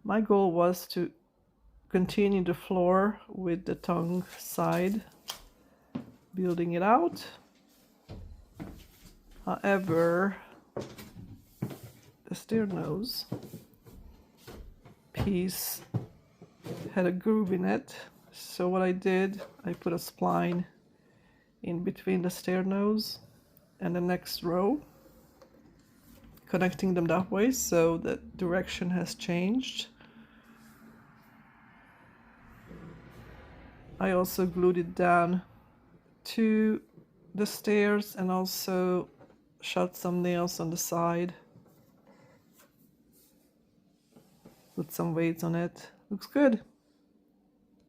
My goal was to continue the floor with the tongue side, building it out. However, the stair nose piece had a groove in it, so what I did, I put a spline in between the stair nose and the next row, connecting them that way, so the direction has changed. I also glued it down to the stairs and also shot some nails on the side. Put some weights on it. Looks good.